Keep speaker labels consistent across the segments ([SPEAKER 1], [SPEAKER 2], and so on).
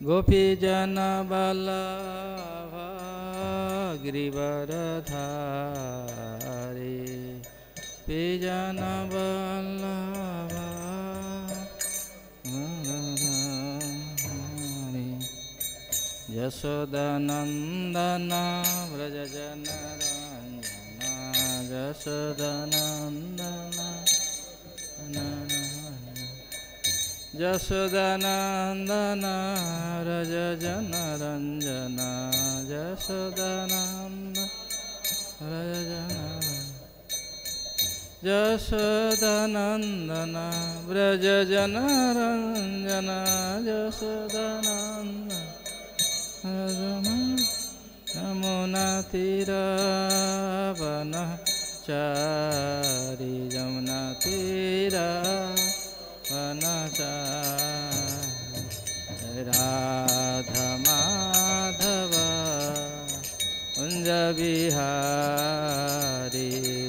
[SPEAKER 1] गोपीजनवल्लभा गिरिवरधारी गोपीजनवल्लभा यशोदानन्दन व्रजजनरञ्जना यशोदानन्दन यशोदानन्दन व्रजजनरञ्जना यशोदानन्द यशोदानन्दन व्रजजनरञ्जना यशोदानन्द यमुनातीरावनचारी यमुनातीरावनचारी राधा माधव कुंज बिहारी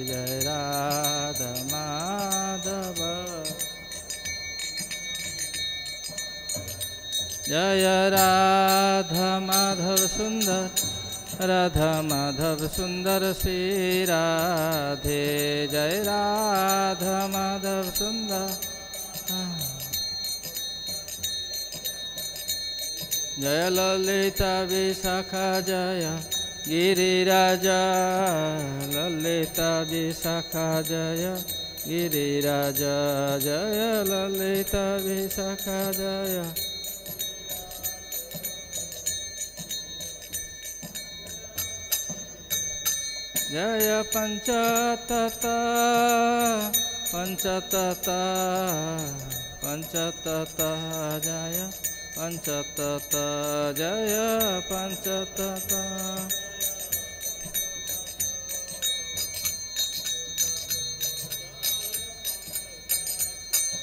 [SPEAKER 1] जय राधा माधव जय राधा माधव सुंदर राधा माधव सुंदर श्री राधे जय राधा माधव सुंदर जय ललिता विशाखा जय गिरिराजा ललिता विशाखा जय गिरिराजा जय ललिता विशाखा जय जय पंचतत्ता पंचतत्ता पंचतत्ता जय पंचतत्ता जय पंचतत्ता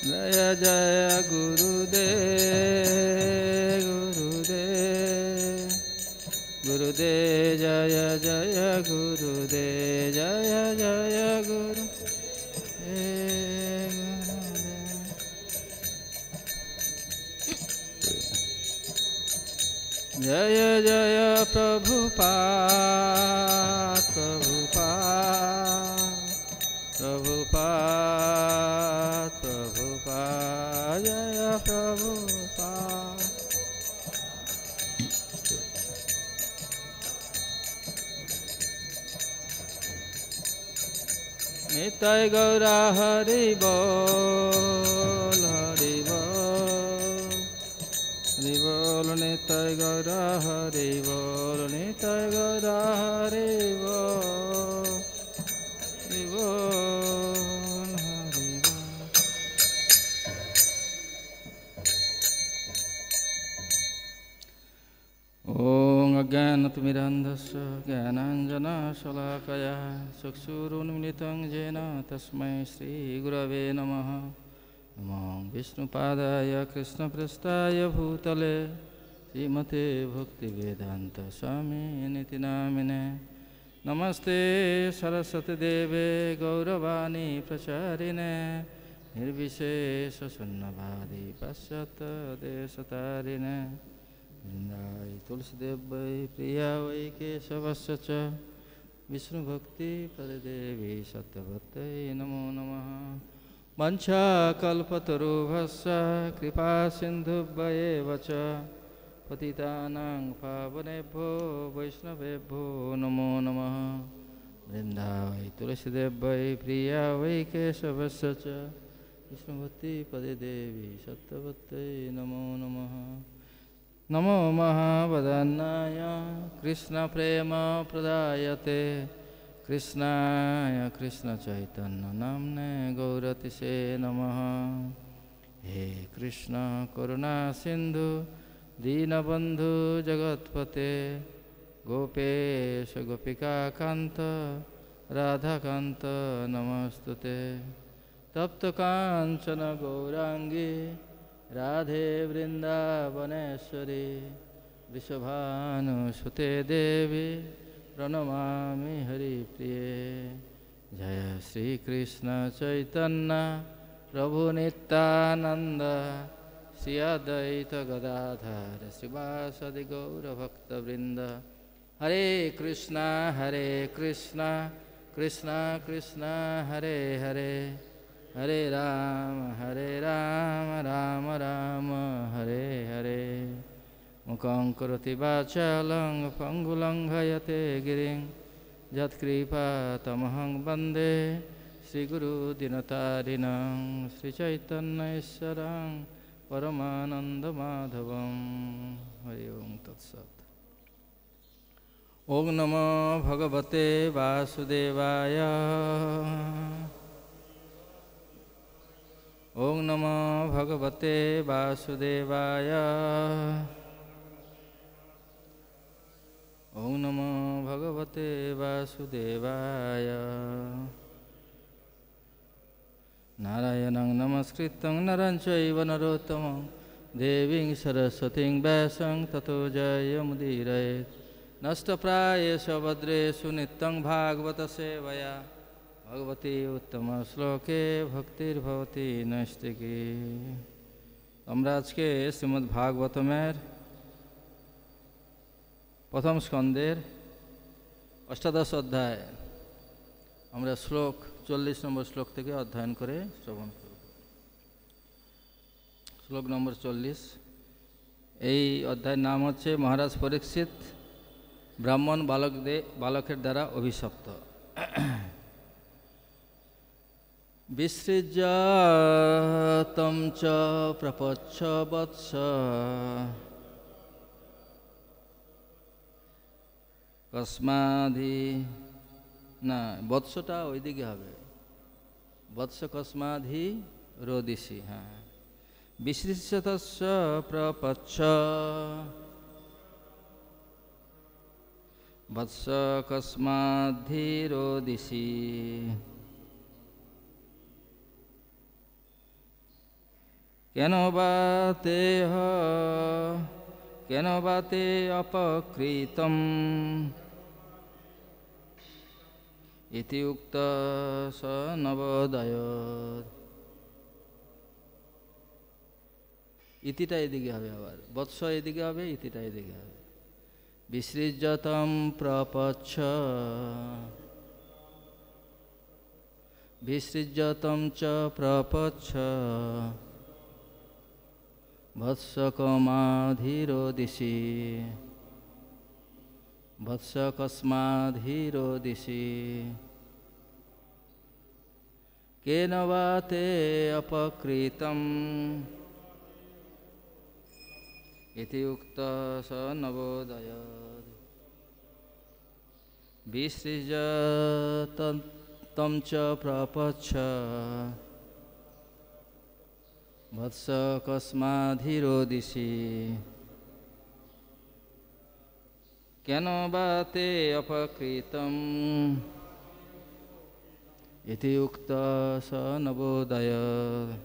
[SPEAKER 1] जय जय गुरुदेव गुरुदेव गुरुदेव जय जय गुरुदेव जय जय गुरु जय जय प्रभुपाद प्रभुपाद प्रभुपाद प्रभुपाद जय प्रभुपाद निताय गौरा हरि बोल हरि बोल हरि बोल निताय गौरा हरि बोल निताय गौरा हरि बोल हरि बोल हरि बोल। ओम अज्ञानतिमिरान्धस्य ज्ञानाञ्जनशलाकया चक्षुरुन्मिलितं येन तस्मै श्रीगुरवे नमः। नमो विष्णुपादाय कृष्णपृष्ठाय भूतले श्रीमते भक्तिवेदान्तस्वामिनिति नामिने। नमस्ते सरस्वतीदेवे गौरवाणी प्रचारिणे निर्विशेषशून्यवादी पाश्चात्यदेशतारिणे। वृन्दाय तुलसीदेव वै प्रिया वै केशवस्य च विष्णुभक्तिपरदेवी सत्यवत्यै नमो नमः। वंशाकल्पतरुभ्यश्च कृपासिन्धुभ्येव च पतितानां पावनेभ्यो वैष्णवेभ्यो नमो नमः। वृन्दाय तुलसीदेव वै प्रिया वै केशवस्य च विष्णुभक्तिपरदेवी सत्यवत्यै नमो नमः। नमो महावदन्नाय कृष्णप्रेमप्रदायते कृष्णाय कृष्णचैतन्यनाम्ने गौरतिसे नमः। हे कृष्ण करुणा सिन्धु दीनबन्धु जगत्पते गोपेश गोपिकान्त राधाकान्त नमस्तुते। तप्तकाञ्चन गौराङ्गी राधे वृन्दावनेश्वरी वृषभानुसुते देवी प्रणमामि हरिप्रिये। जय श्री कृष्ण चैतन्य प्रभु Nityanand Sri Advaita Gadadhara Srivasadi Gaura Bhakta Vrinda. Hare Krishna, Krishna Krishna, Hare Hare, Hare Rama, Rama Rama, Hare Hare. Mukhaṁ karoti vācālaṁ pangulaṁ ghayate giriṁ Jatkripa tamahang bande Sri Guru Dinatarinam Sri Chaitanya Iswaram Paramananda Madhavam. Hari Om Tat Sat. Om Namo Bhagavate Vasudevaya. Om Namo Bhagavate Vasudevaya. Om Namo Bhagavate Vasudevaya. Narayanang namaskritam naram chaiva narottamam deving saraswating vyasam tato jayamudiraye. Nashtaprayesha bhadreshu nityam bhagavata sevaya Bhagavati uttama shloke bhaktir bhavati nastiki. আমরা আজকে শ্রীমদ্ ভাগবতমের প্রথম স্কন্ধের অষ্টাদশ অধ্যায় আমরা শ্লোক 40 নম্বর শ্লোক থেকে অধ্যয়ন করে শ্রবণ করব। শ্লোক নম্বর 40। এই অধ্যায়ের নাম হচ্ছে মহারাজ পরীক্ষিত ব্রাহ্মণ বালকের দ্বারা অভিশপ্ত। বিসৃজ্যাতম চ প্রপচ্ছ বৎস কস্মাধি, না বৎসটা ওইদিকে হবে, বৎস কস্মাধি রোদিসি। হ্যাঁ, বিসৃজ্যতস্য প্রপচ্ছ বৎস কস্মাধি রোদিসি। কেন বা তে অপকৃতম ইতি উক্ত স নবোদয়ৎ। ইতিটা এদিকে হবে, আবার বৎস এদিকে হবে, ইতিটা এদিকে হবে। বিসৃজ্যতম প্রপচ্ছ, বিসৃজ্যতম চ প্রপচ্ছ বৎসকমাধিরোদিসি, বৎসকস্মাধিরোদিসি। কেন বা তে অপকৃতম ইতি উক্ত স নবোদয়ৎ। বিসৃজ্যতম চ প্রপচ্ছ বৎস কস্মাধিরোদিসি। কেন বা তে অপকৃতম ইতি উক্ত স নবোদয়ৎ।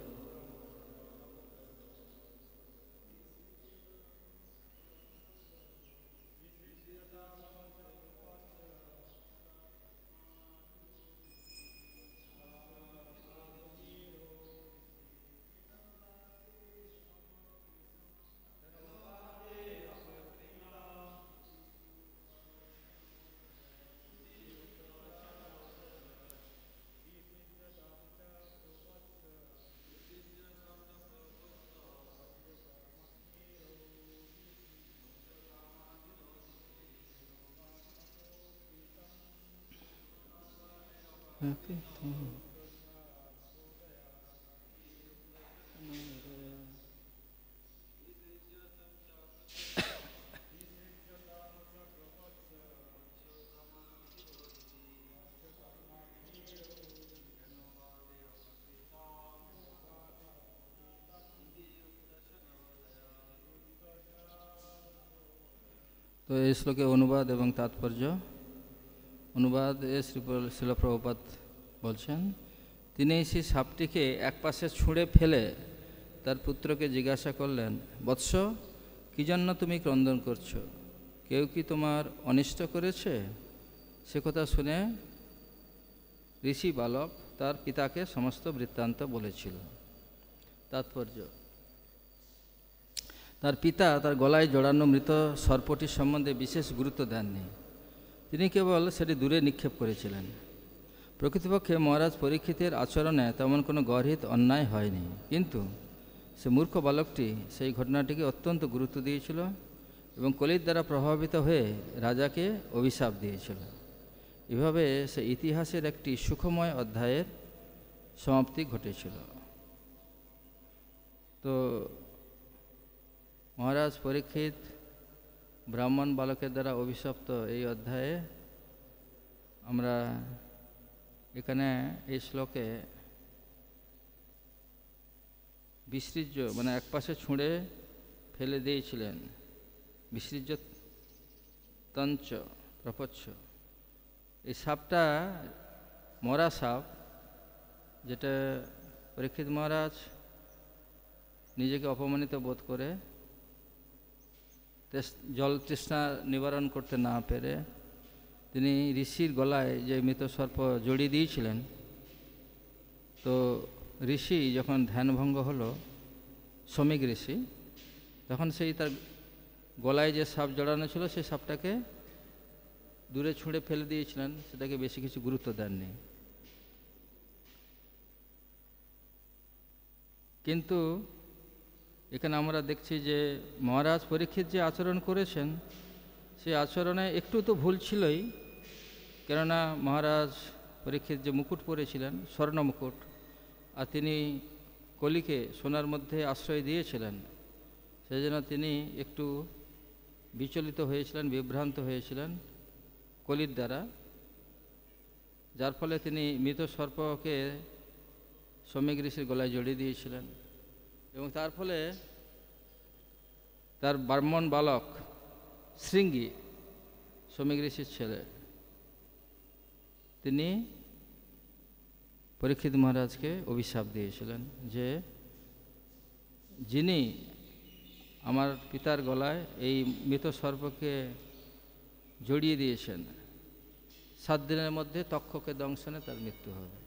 [SPEAKER 1] তো এই শ্লোকে অনুবাদ এবং তাৎপর্য। অনুবাদে শ্রীল প্রভুপাদ বলছেন, তিনি সেই সাপটিকে একপাশে ছুঁড়ে ফেলে তার পুত্রকে জিজ্ঞাসা করলেন, বৎস, কী জন্য তুমি ক্রন্দন করছো? কেউ কি তোমার অনিষ্ট করেছে? সে কথা শুনে ঋষি বালক তার পিতাকে সমস্ত বৃত্তান্ত বলেছিল। তাৎপর্য, তার পিতা তার গলায় জড়ানো মৃত সর্পটির সম্বন্ধে বিশেষ গুরুত্ব দেননি। তিনি কেবল সেটি দূরে নিক্ষেপ করেছিলেন। প্রকৃতপক্ষে মহারাজ পরীক্ষিতের আচরণে তেমন কোনো গর্হিত অন্যায় হয়নি, কিন্তু সে মূর্খ বালকটি সেই ঘটনাটিকে অত্যন্ত গুরুত্ব দিয়েছিল এবং কলির দ্বারা প্রভাবিত হয়ে রাজাকে অভিশাপ দিয়েছিল। এভাবে সে ইতিহাসের একটি সুখময় অধ্যায়ের সমাপ্তি ঘটেছিল। তো মহারাজ পরীক্ষিত ব্রাহ্মণ বালকের দ্বারা অভিশপ্ত এই অধ্যায়ে আমরা এখানে এই শ্লোকে বিসৃজ্য মানে একপাশে ছুঁড়ে ফেলে দিয়েছিলেন, বিসৃজ্য তঞ্চ প্রপচ্ছ, এই সাপটা মরা সাপ, যেটা পরীক্ষিত মহারাজ নিজেকে অপমানিত বোধ করে জল তৃষ্ণা নিবারণ করতে না পেরে তিনি ঋষির গলায় যে মৃত সর্প জড়িয়ে দিয়েছিলেন। তো ঋষি যখন ধ্যানভঙ্গ হলো, শ্রমিক ঋষি, তখন সেই তার গলায় যে সাপ জড়ানো ছিল সেই সাপটাকে দূরে ছুঁড়ে ফেলে দিয়েছিলেন, সেটাকে বেশি কিছু গুরুত্ব দেননি। কিন্তু এখানে আমরা দেখছি যে মহারাজ পরীক্ষিত যে আচরণ করেছেন সেই আচরণে একটু তো ভুল ছিলই, কেননা মহারাজ পরীক্ষিত যে মুকুট পরেছিলেন, স্বর্ণ মুকুট, আর তিনি কলিকে সোনার মধ্যে আশ্রয় দিয়েছিলেন, সেই জন্য তিনি একটু বিচলিত হয়েছিলেন, বিভ্রান্ত হয়েছিলেন কলির দ্বারা, যার ফলে তিনি মৃত সর্পকে শ্রমিক ঋষির গলায় জড়িয়ে দিয়েছিলেন এবং তার ফলে তার ব্রাহ্মণ বালক শৃঙ্গী, শ্রমিক ঋষির ছেলে, তিনি পরীক্ষিত মহারাজকে অভিশাপ দিয়েছিলেন যে যিনি আমার পিতার গলায় এই মৃত সর্পকে জড়িয়ে দিয়েছেন, 7 দিনের মধ্যে তক্ষকের দংশনে তার মৃত্যু হবে।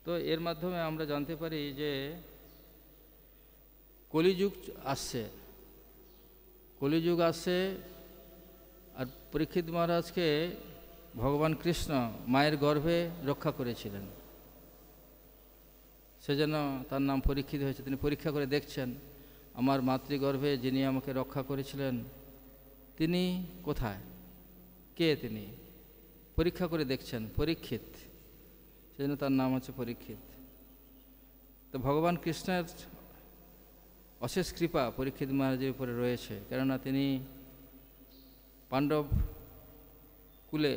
[SPEAKER 1] তো এর মাধ্যমে আমরা জানতে পারি যে কলিযুগ আসছে, কলিযুগ আসছে, আর পরীক্ষিত মহারাজকে ভগবান কৃষ্ণ মায়ের গর্ভে রক্ষা করেছিলেন, সেজন্য তার নাম পরীক্ষিত হয়েছে। তিনি পরীক্ষা করে দেখছেন আমার মাতৃগর্ভে যিনি আমাকে রক্ষা করেছিলেন তিনি কোথায়, কে তিনি, পরীক্ষা করে দেখছেন, পরীক্ষিত, সেজন্য তার নাম হচ্ছে পরীক্ষিত। তো ভগবান কৃষ্ণের অশেষ কৃপা পরীক্ষিত মহারাজের উপরে রয়েছে, কেননা তিনি পাণ্ডব কুলে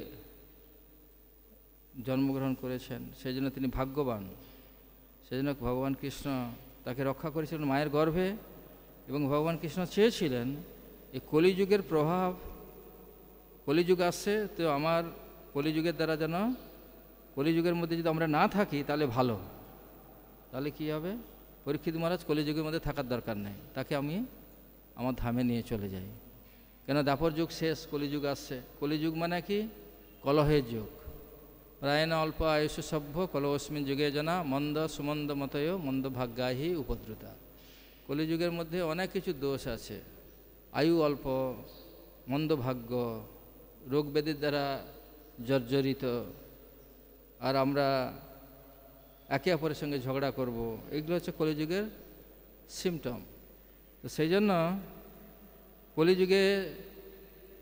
[SPEAKER 1] জন্মগ্রহণ করেছেন, সেই জন্য তিনি ভাগ্যবান। সেই জন্য ভগবান কৃষ্ণ তাকে রক্ষা করেছিলেন মায়ের গর্ভে, এবং ভগবান কৃষ্ণ চেয়েছিলেন এই কলিযুগের প্রভাব, কলিযুগ আসছে, তো আমার কলিযুগের দ্বারা যেন, কলিযুগের মধ্যে যদি আমরা না থাকি তাহলে ভালো, তাহলে কী হবে, পরীক্ষিত মহারাজ কলিযুগের মধ্যে থাকার দরকার নেই, তাকে আমি আমার ধামে নিয়ে চলে যাই, কেন দাপর যুগ শেষ, কলিযুগ আসছে। কলিযুগ মানে কি, কলহের যুগ। প্রায়ণ অল্প আয়ুষ সভ্য কলহস্মিন যুগে জনা মন্দ সুমন্দ মতয় মন্দ ভাগ্যাহি উপদ্রুতা। কলিযুগের মধ্যে অনেক কিছু দোষ আছে, আয়ু অল্প, মন্দ ভাগ্য, রোগ ব্যাধির দ্বারা জর্জরিত, আর আমরা একে অপরের সঙ্গে ঝগড়া করব, এগুলো হচ্ছে কলিযুগের সিমটম। তো সেই জন্য কলিযুগে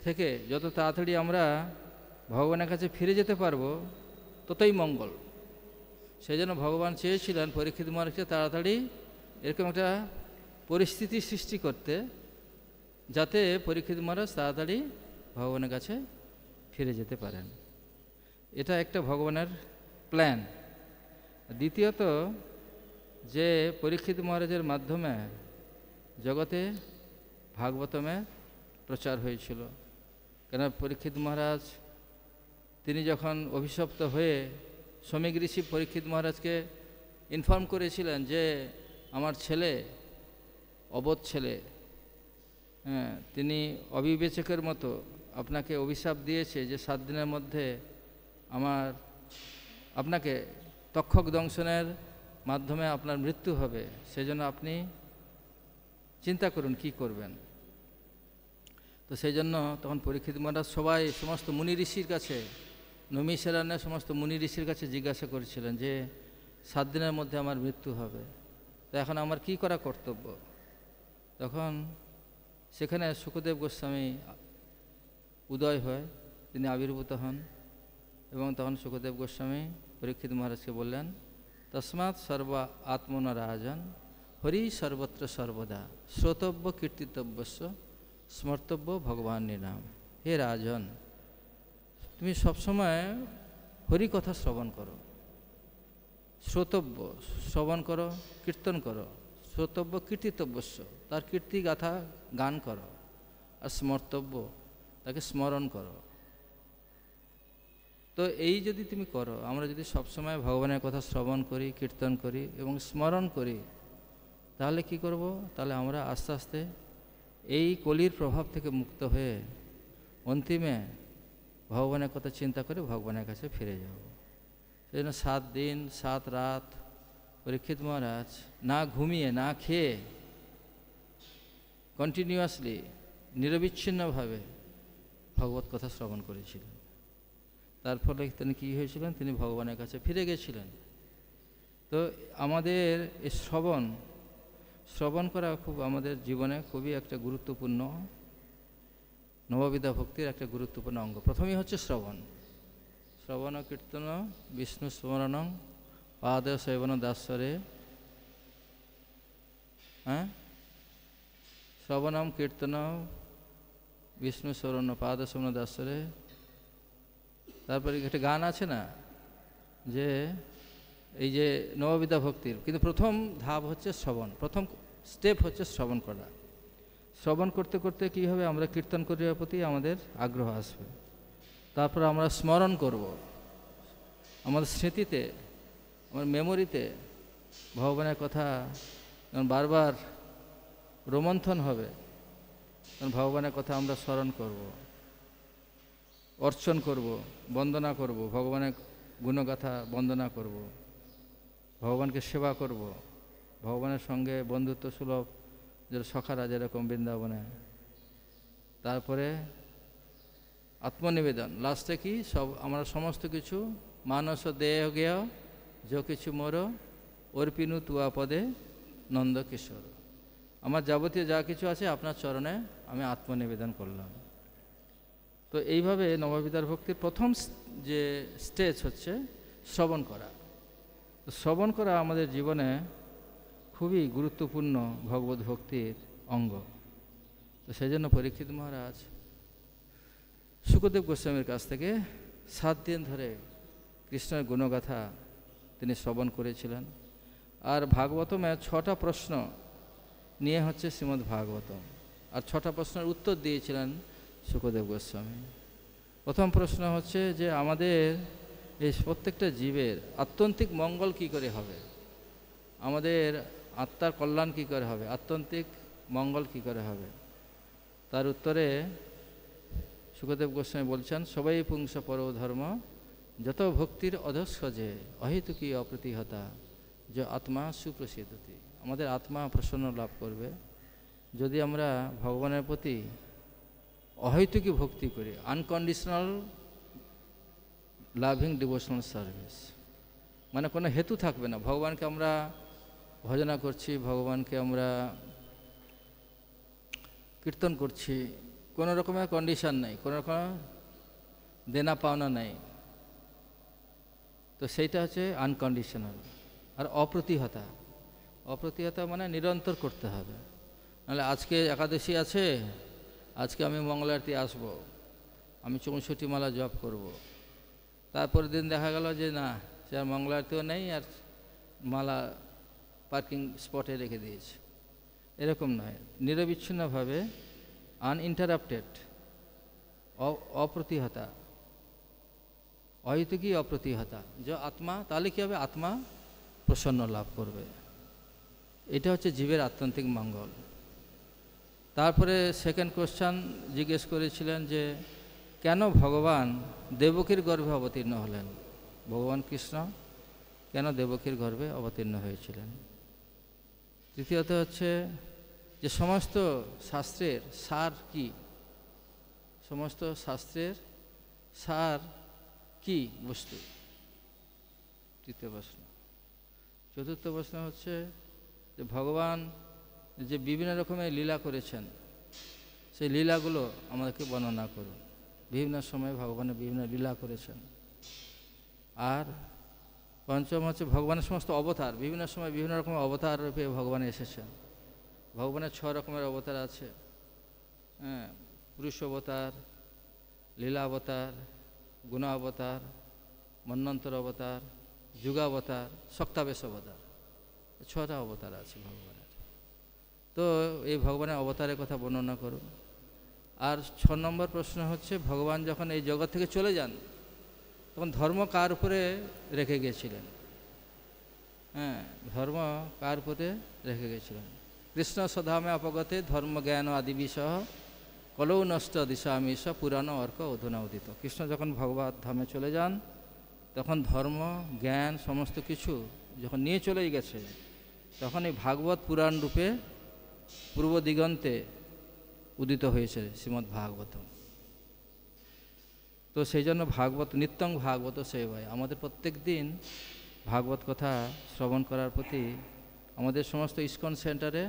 [SPEAKER 1] থেকে যত তাড়াতাড়ি আমরা ভগবানের কাছে ফিরে যেতে পারবো ততই মঙ্গল। সেই জন্য ভগবান চেয়েছিলেন পরীক্ষিত মহারাজকে তাড়াতাড়ি এরকম একটা পরিস্থিতি সৃষ্টি করতে, যাতে পরীক্ষিত মহারাজ তাড়াতাড়ি ভগবানের কাছে ফিরে যেতে পারেন। এটা একটা ভগবানের প্ল্যান। দ্বিতীয়ত, যে পরীক্ষিত মহারাজের মাধ্যমে জগতে ভাগবতমের প্রচার হয়েছিল, কেন পরীক্ষিত মহারাজ তিনি যখন অভিশপ্ত হয়ে শ্রমিক ঋষি পরীক্ষিত মহারাজকে ইনফর্ম করেছিলেন যে আমার ছেলে, অবোধ ছেলে, তিনি অবিবেচকের মতো আপনাকে অভিশাপ দিয়েছে যে 7 দিনের মধ্যে আপনাকে তক্ষক দংশনের মাধ্যমে আপনার মৃত্যু হবে, সেজন্য আপনি চিন্তা করুন কি করবেন। তো সেই জন্য তখন পরীক্ষিত মহারাজ সমস্ত মুনি ঋষির কাছে, নৈমিষারণ্যের সমস্ত মুনি ঋষির কাছে জিজ্ঞাসা করেছিলেন যে 7 দিনের মধ্যে আমার মৃত্যু হবে, তো এখন আমার কি করা কর্তব্য। তখন সেখানে শুকদেব গোস্বামী উদয় হয়, তিনি আবির্ভূত হন, এবং তখন শুকদেব গোস্বামী পরীক্ষিত মহারাজকে বললেন, তস্মাৎ সর্ব আত্মনা রাজন হরি সর্বত্র সর্বদা শ্রোতব্য কীর্তিতব্যস্য স্মর্তব্য ভগবান নাম। হে রাজন, তুমি সবসময় হরি কথা শ্রবণ করো, শ্রোতব্য শ্রবণ করো, কীর্তন করো, শ্রোতব্য কীর্তিতব্যস্য তার কীর্তি গাথা গান করো, আর স্মর্তব্য তাকে স্মরণ করো। তো এই যদি তুমি করো, আমরা যদি সবসময় ভগবানের কথা শ্রবণ করি, কীর্তন করি এবং স্মরণ করি, তাহলে কি করব, তাহলে আমরা আস্তে আস্তে এই কলির প্রভাব থেকে মুক্ত হয়ে অন্তিমে ভগবানের কথা চিন্তা করে ভগবানের কাছে ফিরে যাব। সেই জন্য 7 দিন 7 রাত পরীক্ষিত মহারাজ না ঘুমিয়ে না খেয়ে কন্টিনিউয়াসলি নিরবিচ্ছিন্নভাবে ভগবত কথা শ্রবণ করেছিলেন। তার ফলে তিনি কী হয়েছিলেন, তিনি ভগবানের কাছে ফিরে গেছিলেন। তো আমাদের এই শ্রবণ করা খুব আমাদের জীবনে খুবই একটা গুরুত্বপূর্ণ, নববিধা ভক্তির একটা গুরুত্বপূর্ণ অঙ্গ। প্রথমেই হচ্ছে শ্রবণ ও কীর্তন বিষ্ণু স্মরণং পাদ সেবন দাসরে, হ্যাঁ, শ্রবণম কীর্তন বিষ্ণু স্মরণ পাদ সেবন দাসরে। তারপরে একটা গান আছে না, যে এই যে নববিধা ভক্তির কিন্তু প্রথম ধাপ হচ্ছে শ্রবণ, প্রথম স্টেপ হচ্ছে শ্রবণ করা। শ্রবণ করতে করতে কী হবে, আমরা কীর্তন করার প্রতি আমাদের আগ্রহ আসবে। তারপর আমরা স্মরণ করব, আমাদের স্মৃতিতে, আমার মেমোরিতে ভগবানের কথা যখন বারবার রোমন্থন হবে, তখন ভগবানের কথা আমরা স্মরণ করব, অর্চন করব, বন্দনা করব, ভগবানের গুণগাথা বন্দনা করব, ভগবানকে সেবা করব, ভগবানের সঙ্গে বন্ধুত্ব সুলভ যে সখারা যেরকম বৃন্দাবনে। তারপরে আত্মনিবেদন, লাস্টে কি সব আমরা সমস্ত কিছু মানস দেহ গেয় যো কিছু মোর অর্পিনু তুয়া পদে নন্দ কিশোর, আমার যাবতীয় যা কিছু আছে আপনার চরণে আমি আত্মনিবেদন করলাম। তো এইভাবে নববিধার ভক্তির প্রথম যে স্টেজ হচ্ছে শ্রবণ করা। তো শ্রবণ করা আমাদের জীবনে খুবই গুরুত্বপূর্ণ ভগবত ভক্তির অঙ্গ। তো সেই জন্য পরীক্ষিত মহারাজ শুকদেব গোস্বামীর কাছ থেকে 7 দিন ধরে কৃষ্ণের গুণগাথা তিনি শ্রবণ করেছিলেন। আর ভাগবতমে 6টা প্রশ্ন নিয়ে হচ্ছে শ্রীমদ্ ভাগবতম, আর 6টা প্রশ্নের উত্তর দিয়েছিলেন শুকদেব গোস্বামী। প্রথম প্রশ্ন হচ্ছে যে আমাদের এই প্রত্যেকটা জীবের আত্যন্তিক মঙ্গল কি করে হবে, আমাদের আত্মার কল্যাণ কি করে হবে, আত্যন্তিক মঙ্গল কি করে হবে। তার উত্তরে শুকদেব গোস্বামী বলছেন, সবাই পুংস পর ধর্ম যত ভক্তির অধস্কজে অহেতুকি অপ্রতিহতা যে আত্মা সুপ্রসিদ্ধতি। আমাদের আত্মা প্রসন্ন লাভ করবে যদি আমরা ভগবানের প্রতি অহেতুকি ভক্তি করি, আনকন্ডিশনাল লাভিং ডিভোশনাল সার্ভিস, মানে কোনো হেতু থাকবে না। ভগবানকে আমরা ভজনা করছি, ভগবানকে আমরা কীর্তন করছি, কোনো রকমের কন্ডিশন নেই, কোনো রকম দেনা পাওনা নেই। তো সেইটা হচ্ছে আনকন্ডিশনাল। আর অপ্রতিহতা, অপ্রতিহতা মানে নিরন্তর করতে হবে। নাহলে আজকে একাদশী আছে, আজকে আমি মঙ্গল আরতি আসবো, আমি 64 মালা জপ করব। তারপরের দিন দেখা গেল যে না, সে আর মঙ্গল আরতিও নেই, আর মালা পার্কিং স্পটে রেখে দিয়েছে। এরকম নয়, নিরবিচ্ছিন্নভাবে আনইন্টারাপ্টেড, অপ্রতিহতা, অহেতুকি অপ্রতিহতা যে আত্মা, তাহলে কী হবে, আত্মা প্রসন্ন লাভ করবে। এটা হচ্ছে জীবের আত্যন্তিক মঙ্গল। তারপরে সেকেন্ড কোশ্চেন জিজ্ঞেস করেছিলেন যে কেন ভগবান দেবকীর গর্ভে অবতীর্ণ হলেন, ভগবান কৃষ্ণ কেন দেবকীর গর্ভে অবতীর্ণ হয়েছিলেন। তৃতীয়ত হচ্ছে যে সমস্ত শাস্ত্রের সার কি, সমস্ত শাস্ত্রের সার কি বস্তু? তৃতীয় প্রশ্ন। চতুর্থ প্রশ্ন হচ্ছে যে ভগবান যে বিভিন্ন রকমের লীলা করেছেন, সেই লীলাগুলো আমাদেরকে বর্ণনা করুন। বিভিন্ন সময়ে ভগবানের বিভিন্ন লীলা করেছেন। আর পঞ্চম হচ্ছে ভগবানের সমস্ত অবতার, বিভিন্ন সময় বিভিন্ন রকমের অবতার রূপে ভগবান এসেছেন। ভগবানের 6 রকমের অবতার আছে। হ্যাঁ, পুরুষ অবতার, লীলা অবতার, গুণ অবতার, মন্বন্তর অবতার, যুগাবতার, শক্তাবেশ অবতার, 6টা অবতার আছে ভগবানের। তো এই ভগবানের অবতারের কথা বর্ণনা করুন। আর 6 নম্বর প্রশ্ন হচ্ছে ভগবান যখন এই জগৎ থেকে চলে যান তখন ধর্ম কার উপরে রেখে গিয়েছিলেন? হ্যাঁ, ধর্ম কার উপরে রেখে গিয়েছিলেন? কৃষ্ণ সধামে অপগতে ধর্ম জ্ঞান আদি বিষয় কলৌ নষ্ট দিশামিষ পুরাণ অর্ক অধুনা উদিত। কৃষ্ণ যখন ভগবত ধামে চলে যান তখন ধর্ম জ্ঞান সমস্ত কিছু যখন নিয়ে চলেই গেছে, তখন এই ভাগবত পুরাণ রূপে পূর্ব দিগন্তে উদিত হয়েছে শ্রীমদ্ ভাগবতম। তো সেই জন্য ভাগবত নিত্যং ভাগবত সেবায়, আমাদের প্রত্যেক দিন ভাগবত কথা শ্রবণ করার প্রতি আমাদের সমস্ত ইস্কন সেন্টারে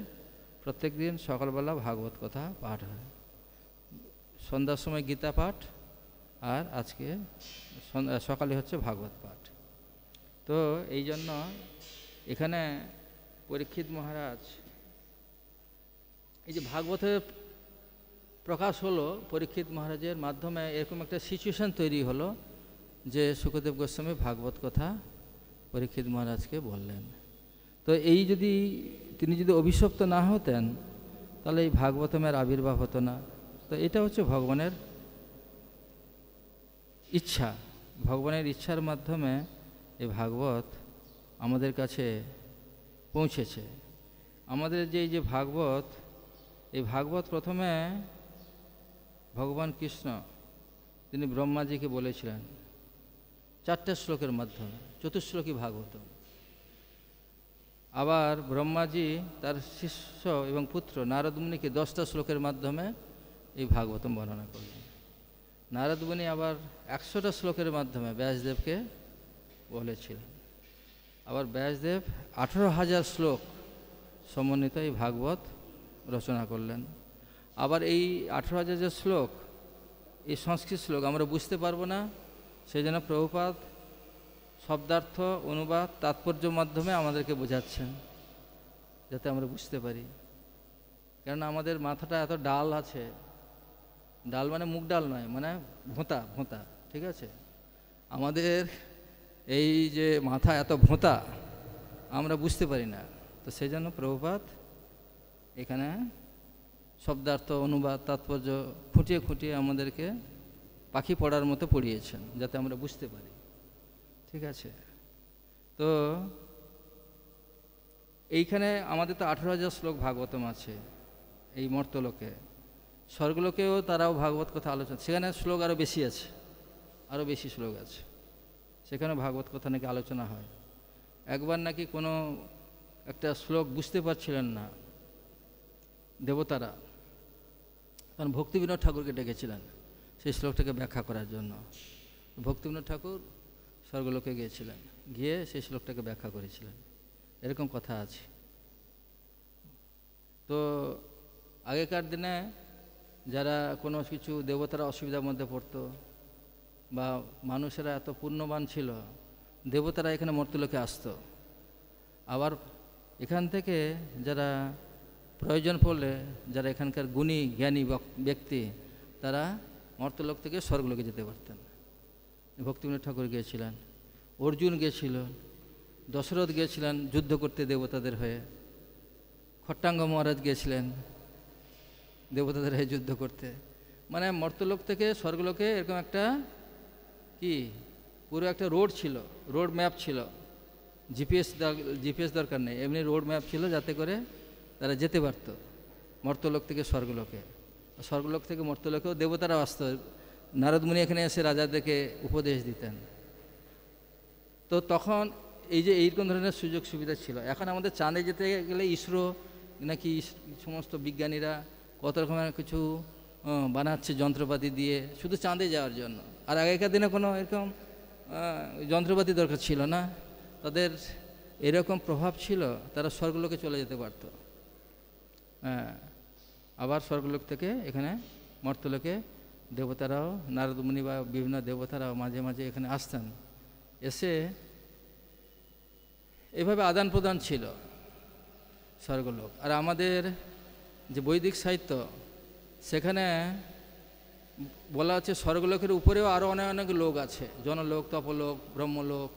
[SPEAKER 1] প্রত্যেক দিন সকালবেলা ভাগবত কথা পাঠ হয়। সন্ধ্যার সময় গীতা পাঠ, আর আজকে সকালে হচ্ছে ভাগবত পাঠ। তো এই জন্য এখানে পরীক্ষিত মহারাজ এই যে ভাগবতের প্রকাশ হলো পরীক্ষিত মহারাজের মাধ্যমে, এরকম একটা সিচুয়েশন তৈরি হলো যে শুকদেব গোস্বামী ভাগবত কথা পরীক্ষিত মহারাজকে বললেন। তো এই যদি তিনি যদি অভিশপ্ত না হতেন তাহলে এই ভাগবতমের আবির্ভাব হতো না। তো এটা হচ্ছে ভগবানের ইচ্ছা, ভগবানের ইচ্ছার মাধ্যমে এই ভাগবত আমাদের কাছে পৌঁছেছে। আমাদের যে ভাগবত, এই ভাগবত প্রথমে ভগবান কৃষ্ণ তিনি ব্রহ্মাজিকে বলেছিলেন 4টে শ্লোকের মাধ্যমে, চতুশ্লোকী ভাগবত। আবার ব্রহ্মাজি তার শিষ্য এবং পুত্র নারদ মুনিকে 10টা শ্লোকের মাধ্যমে এই ভাগবতম বর্ণনা করলেন। নারদ মুনি আবার 100টা শ্লোকের মাধ্যমে ব্যাসদেবকে বলেছিলেন। আবার ব্যাসদেব 18,000 শ্লোক সমন্বিত এই ভাগবত রচনা করলেন। আবার এই 18,000 যে শ্লোক, এই সংস্কৃত শ্লোক আমরা বুঝতে পারবো না, সেই জন্য প্রভুপাদ শব্দার্থ অনুবাদ তাৎপর্যের মাধ্যমে আমাদেরকে বোঝাচ্ছেন যাতে আমরা বুঝতে পারি। কেননা আমাদের মাথাটা এত ডাল আছে, ডাল মানে মুগ ডাল নয়, মানে ভোঁতা ভোঁতা, ঠিক আছে? আমাদের এই যে মাথা এত ভোঁতা, আমরা বুঝতে পারি না। তো সেই জন্য প্রভুপাদ এখানে শব্দার্থ অনুবাদ তাৎপর্য খুঁটিয়ে খুঁটিয়ে আমাদেরকে পাখি পড়ার মতো পড়িয়েছেন যাতে আমরা বুঝতে পারি, ঠিক আছে? তো এইখানে আমাদের তো 18,000 শ্লোক ভাগবতম আছে এই মর্তলোকে। স্বর্গলোকেও তারাও ভাগবত কথা আলোচনা, সেখানে শ্লোক আরও বেশি আছে, আরও বেশি শ্লোক আছে, সেখানে ভাগবত কথা নাকি আলোচনা হয়। একবার নাকি কোনো একটা শ্লোক বুঝতে পারছিলেন না দেবতারা, তখন ভক্তিবিনোদ ঠাকুরকে ডেকেছিলেন সেই শ্লোকটাকে ব্যাখ্যা করার জন্য। ভক্তিবিনোদ ঠাকুর স্বর্গলোকে গিয়েছিলেন, গিয়ে সেই শ্লোকটাকে ব্যাখ্যা করেছিলেন, এরকম কথা আছে। তো আগেকার দিনে যারা কোনো কিছু দেবতারা অসুবিধার মধ্যে পড়তো বা মানুষেরা এত পুণ্যবান ছিল, দেবতারা এখানে মর্তলোকে আসতো। আবার এখান থেকে যারা প্রয়োজন পড়লে, যারা এখানকার গুণী জ্ঞানী ব্যক্তি, তারা মর্তলোক থেকে স্বর্গলোকে যেতে পারতেন। ভক্তিবিনোদ ঠাকুর গিয়েছিলেন, অর্জুন গিয়েছিল, দশরথ গিয়েছিলেন যুদ্ধ করতে দেবতাদের হয়ে, খট্টাঙ্গ মহারাজ গিয়েছিলেন দেবতাদের হয়ে যুদ্ধ করতে। মানে মর্তলোক থেকে স্বর্গলোকে এরকম একটা কি পুরো একটা রোড ছিল, রোড ম্যাপ ছিল। জিপিএস দরকার নেই, এমনি রোড ম্যাপ ছিল যাতে করে তারা যেতে পারত মর্তলোক থেকে স্বর্গলোকে। স্বর্গলোক থেকে মর্তলোকেও দেবতারাও আসতো, নারদ মুনি এখানে এসে রাজাদেরকে উপদেশ দিতেন। তো তখন এই যে এইরকম ধরনের সুযোগ সুবিধা ছিল। এখন আমাদের চাঁদে যেতে গেলে ইসরো নাকি সমস্ত বিজ্ঞানীরা কত রকমের কিছু বানাচ্ছে যন্ত্রপাতি দিয়ে শুধু চাঁদে যাওয়ার জন্য। আর আগেকার দিনে কোনো এরকম যন্ত্রপাতি দরকার ছিল না, তাদের এরকম প্রভাব ছিল, তারা স্বর্গলোকে চলে যেতে পারত। হ্যাঁ, আবার স্বর্গলোক থেকে এখানে মর্তলোকে দেবতারাও, নারদ মুনি বা বিভিন্ন দেবতারাও মাঝে মাঝে এখানে আসতেন, এসে এভাবে আদান প্রদান ছিল স্বর্গলোক। আর আমাদের যে বৈদিক সাহিত্য, সেখানে বলা হচ্ছে স্বর্গলোকের উপরেও আরও অনেক অনেক লোক আছে, জনলোক, তপলোক, ব্রহ্মলোক,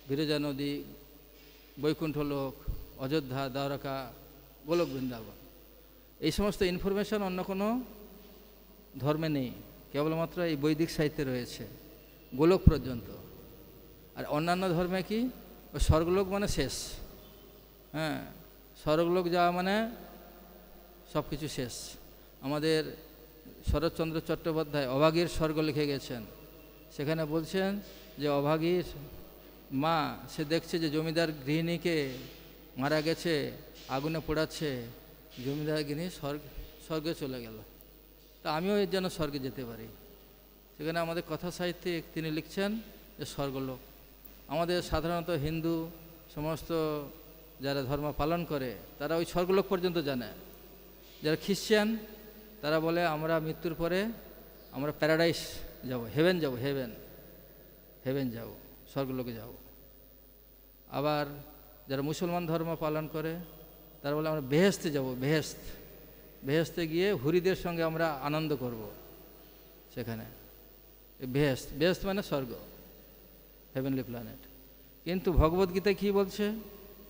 [SPEAKER 1] বিরজা নদী, বৈকুণ্ঠ লোক, অযোধ্যা, দ্বারকা, গোলক বৃন্দাবন। এই সমস্ত ইনফরমেশন অন্য কোনো ধর্মে নেই, কেবলমাত্র এই বৈদিক সাহিত্যে রয়েছে গোলক পর্যন্ত। আর অন্যান্য ধর্মে কি স্বর্গলোক মানে শেষ। হ্যাঁ, স্বর্গলোক যাওয়া মানে সব কিছু শেষ। আমাদের শরৎচন্দ্র চট্টোপাধ্যায় অভাগীর স্বর্গ লিখে গেছেন, সেখানে বলছেন যে অভাগীর মা সে দেখছে যে জমিদার গৃহিণীকে মারা গেছে, আগুনে পোড়াচ্ছে, জমিদার গৃহিণী স্বর্গে চলে গেল, তা আমিও এর যেন স্বর্গে যেতে পারি। সেখানে আমাদের কথা সাহিত্যিক তিনি লিখছেন যে স্বর্গলোক। আমাদের সাধারণত হিন্দু সমস্ত যারা ধর্ম পালন করে তারা ওই স্বর্গলোক পর্যন্ত জানে। যারা খ্রিশ্চান তারা বলে আমরা মৃত্যুর পরে আমরা প্যারাডাইস যাব, হেভেন যাব, হেভেন যাব, স্বর্গলোকে যাব। আবার যারা মুসলমান ধর্ম পালন করে তারা বলে আমরা বেহেশতে যাব, বেহেশতে গিয়ে হুরিদের সঙ্গে আমরা আনন্দ করব। সেখানে বেহেশত মানে স্বর্গ, হেভেনলি প্ল্যানেট। কিন্তু ভগবদ্গীতা কী বলছে?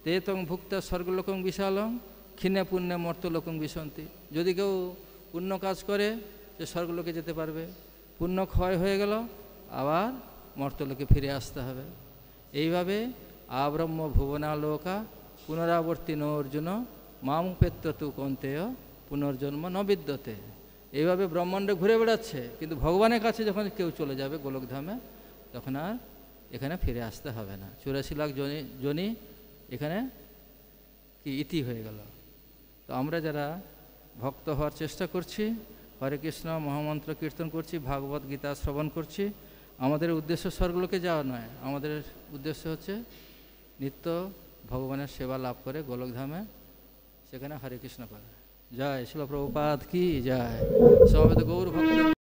[SPEAKER 1] তে তং ভুক্তা স্বর্গলোকং বিশালং ক্ষীণে পুণ্যে মর্তলোকং বিশন্তি। যদি কেউ পুণ্য কাজ করে সে স্বর্গলোকে যেতে পারবে, পুণ্য ক্ষয় হয়ে গেল আবার মর্তলোকে ফিরে আসতে হবে। এইভাবে আব্রহ্ম ভুবনালোকা পুনরাবর্তী ন অর্জুন মাম পেত্র তু কন্তেয় পুনর্জন্ম ন বিদ্যতে। এইভাবে ব্রহ্মাণ্ডে ঘুরে বেড়াচ্ছে, কিন্তু ভগবানের কাছে যখন কেউ চলে যাবে গোলকধামে, তখন আর এখানে ফিরে আসতে হবে না। 84 লাখ জনি এখানে কি ইতি হয়ে গেল। তো আমরা যারা ভক্ত হওয়ার চেষ্টা করছি, হরে কৃষ্ণ মহামন্ত্র কীর্তন করছি, ভাগবত গীতা শ্রবণ করছি, আমাদের উদ্দেশ্য স্বর্গলোকে যাওয়া নয়, আমাদের উদ্দেশ্য হচ্ছে নিত্য ভগবানের সেবা লাভ করে গোলকধামে সেখানে হরে কৃষ্ণ করে। জয় শিল প্রভুপাদ কি জয়। সমবেত গৌর ভক্ত।